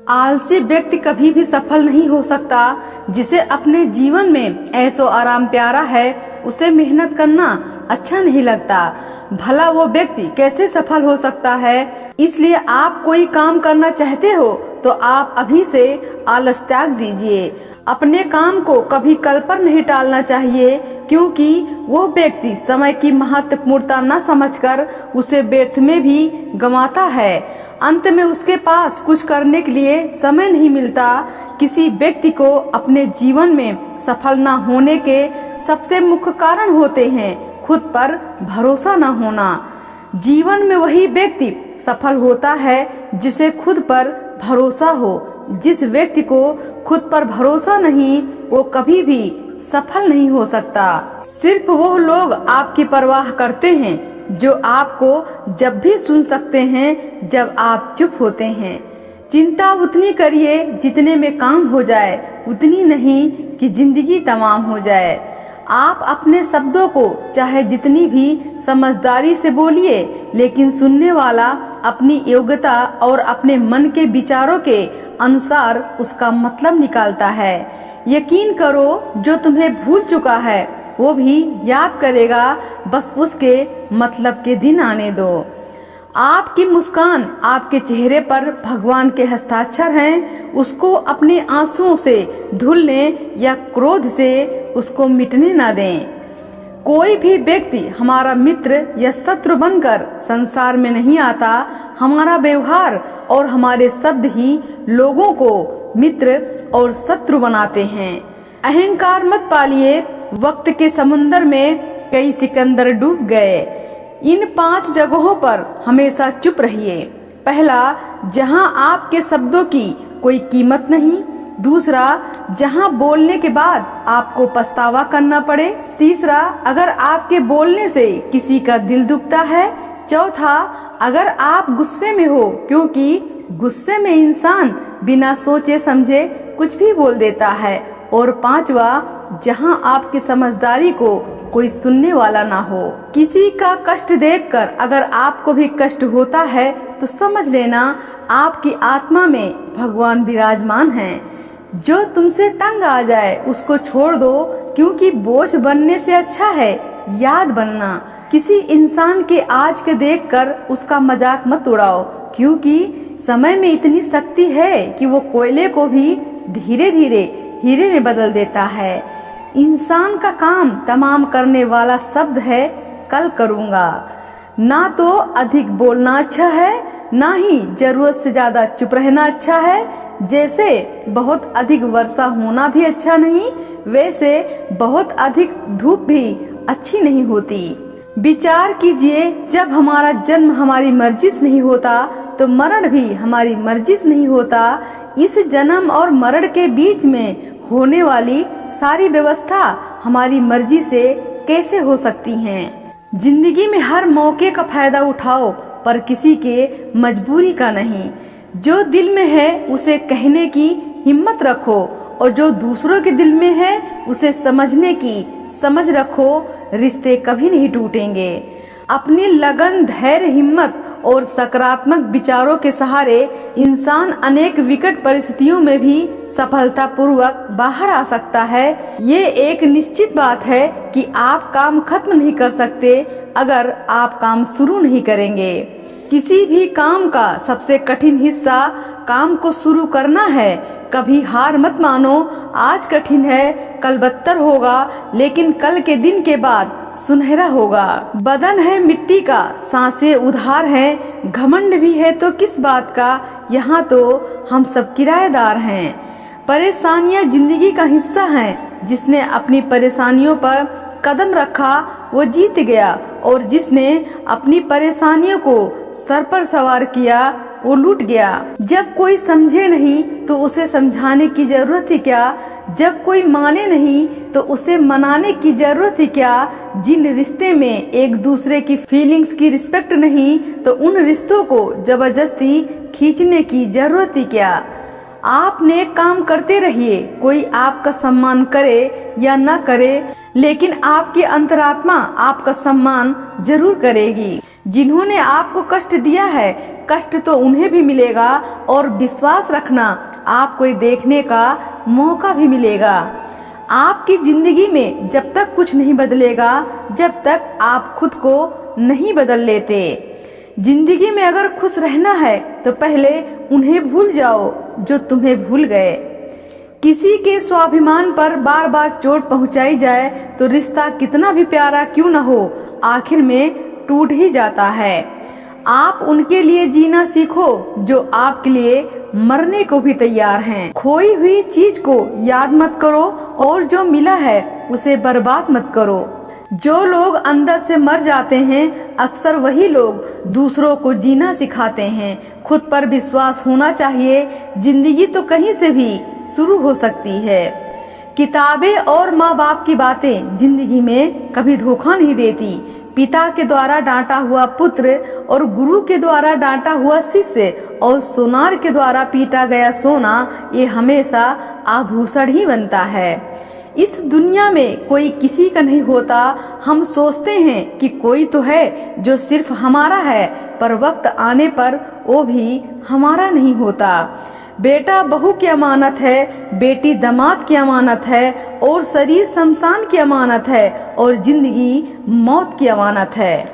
आलसी व्यक्ति कभी भी सफल नहीं हो सकता। जिसे अपने जीवन में ऐशो आराम प्यारा है, उसे मेहनत करना अच्छा नहीं लगता। भला वो व्यक्ति कैसे सफल हो सकता है? इसलिए आप कोई काम करना चाहते हो तो आप अभी से आलस त्याग दीजिए। अपने काम को कभी कल पर नहीं टालना चाहिए, क्योंकि वो व्यक्ति समय की महत्वपूर्णता न समझकर उसे व्यर्थ में भी गंवाता है। अंत में उसके पास कुछ करने के लिए समय नहीं मिलता। किसी व्यक्ति को अपने जीवन में सफल न होने के सबसे मुख्य कारण होते हैं खुद पर भरोसा न होना। जीवन में वही व्यक्ति सफल होता है जिसे खुद पर भरोसा हो। जिस व्यक्ति को खुद पर भरोसा नहीं, वो कभी भी सफल नहीं हो सकता। सिर्फ वो लोग आपकी परवाह करते हैं जो आपको जब भी सुन सकते हैं जब आप चुप होते हैं। चिंता उतनी करिए जितने में काम हो जाए, उतनी नहीं कि जिंदगी तमाम हो जाए। आप अपने शब्दों को चाहे जितनी भी समझदारी से बोलिए, लेकिन सुनने वाला अपनी योग्यता और अपने मन के विचारों के अनुसार उसका मतलब निकालता है। यकीन करो, जो तुम्हें भूल चुका है वो भी याद करेगा, बस उसके मतलब के दिन आने दो। आपकी मुस्कान आपके चेहरे पर भगवान के हस्ताक्षर हैं। उसको अपने आंसुओं से धुलने या क्रोध से उसको मिटने ना दें। कोई भी व्यक्ति हमारा मित्र या शत्रु बनकर संसार में नहीं आता। हमारा व्यवहार और हमारे शब्द ही लोगों को मित्र और शत्रु बनाते हैं। अहंकार मत पालिए। वक्त के समुंदर में कई सिकंदर डूब गए। इन 5 जगहों पर हमेशा चुप रहिए। पहला, जहां आपके शब्दों की कोई कीमत नहीं। दूसरा, जहां बोलने के बाद आपको पछतावा करना पड़े। तीसरा, अगर आपके बोलने से किसी का दिल दुखता है। चौथा, अगर आप गुस्से में हो, क्योंकि गुस्से में इंसान बिना सोचे समझे कुछ भी बोल देता है। और पांचवा, जहां आपकी समझदारी को कोई सुनने वाला ना हो। किसी का कष्ट देखकर अगर आपको भी कष्ट होता है तो समझ लेना आपकी आत्मा में भगवान विराजमान हैं। जो तुमसे तंग आ जाए उसको छोड़ दो, क्योंकि बोझ बनने से अच्छा है याद बनना। किसी इंसान के आज के देखकर उसका मजाक मत उड़ाओ, क्योंकि समय में इतनी शक्ति है कि वो कोयले को भी धीरे धीरे हीरे में बदल देता है। इंसान का काम तमाम करने वाला शब्द है कल करूँगा। ना तो अधिक बोलना अच्छा है, ना ही जरूरत से ज्यादा चुप रहना अच्छा है। जैसे बहुत अधिक वर्षा होना भी अच्छा नहीं, वैसे बहुत अधिक धूप भी अच्छी नहीं होती। विचार कीजिए, जब हमारा जन्म हमारी मर्जी से नहीं होता तो मरण भी हमारी मर्जी से नहीं होता। इस जन्म और मरण के बीच में होने वाली सारी व्यवस्था हमारी मर्जी से कैसे हो सकती हैं? जिंदगी में हर मौके का फायदा उठाओ, पर किसी के मजबूरी का नहीं। जो दिल में है उसे कहने की हिम्मत रखो, और जो दूसरों के दिल में है उसे समझने की समझ रखो। रिश्ते कभी नहीं टूटेंगे। अपनी लगन, धैर्य, हिम्मत और सकारात्मक विचारों के सहारे इंसान अनेक विकट परिस्थितियों में भी सफलतापूर्वक बाहर आ सकता है। ये एक निश्चित बात है कि आप काम खत्म नहीं कर सकते अगर आप काम शुरू नहीं करेंगे। किसी भी काम का सबसे कठिन हिस्सा काम को शुरू करना है। कभी हार मत मानो। आज कठिन है, कल बदतर होगा, लेकिन कल के दिन के बाद सुनहरा होगा। बदन है मिट्टी का, सांसें उधार हैं। घमंड भी है तो किस बात का, यहाँ तो हम सब किराएदार हैं। परेशानियाँ जिंदगी का हिस्सा हैं। जिसने अपनी परेशानियों पर कदम रखा वो जीत गया, और जिसने अपनी परेशानियों को सर पर सवार किया वो लूट गया। जब कोई समझे नहीं तो उसे समझाने की जरूरत ही क्या? जब कोई माने नहीं तो उसे मनाने की जरूरत ही क्या? जिन रिश्ते में एक दूसरे की फीलिंग्स की रिस्पेक्ट नहीं, तो उन रिश्तों को जबरदस्ती खींचने की जरूरत ही क्या? आप नेक काम करते रहिए। कोई आपका सम्मान करे या न करे, लेकिन आपकी अंतरात्मा आपका सम्मान जरूर करेगी। जिन्होंने आपको कष्ट दिया है, कष्ट तो उन्हें भी मिलेगा और विश्वास रखना, आपको देखने का मौका भी मिलेगा। आपकी जिंदगी में जब तक कुछ नहीं बदलेगा जब तक आप खुद को नहीं बदल लेते। जिंदगी में अगर खुश रहना है तो पहले उन्हें भूल जाओ जो तुम्हें भूल गए। किसी के स्वाभिमान पर बार बार चोट पहुंचाई जाए तो रिश्ता कितना भी प्यारा क्यों न हो, आखिर में टूट ही जाता है। आप उनके लिए जीना सीखो जो आपके लिए मरने को भी तैयार हैं। खोई हुई चीज को याद मत करो और जो मिला है उसे बर्बाद मत करो। जो लोग अंदर से मर जाते हैं अक्सर वही लोग दूसरों को जीना सिखाते हैं। खुद पर विश्वास होना चाहिए। जिंदगी तो कहीं से भी शुरू हो सकती है। किताबें और माँ बाप की बातें जिंदगी में कभी धोखा नहीं देती। पिता के द्वारा डांटा हुआ पुत्र और गुरु के द्वारा डांटा हुआ शिष्य और सोनार के द्वारा पीटा गया सोना, ये हमेशा आभूषण ही बनता है। इस दुनिया में कोई किसी का नहीं होता। हम सोचते हैं कि कोई तो है जो सिर्फ हमारा है, पर वक्त आने पर वो भी हमारा नहीं होता। बेटा बहू की अमानत है, बेटी दामाद की अमानत है और शरीर शमशान की अमानत है और जिंदगी मौत की अमानत है।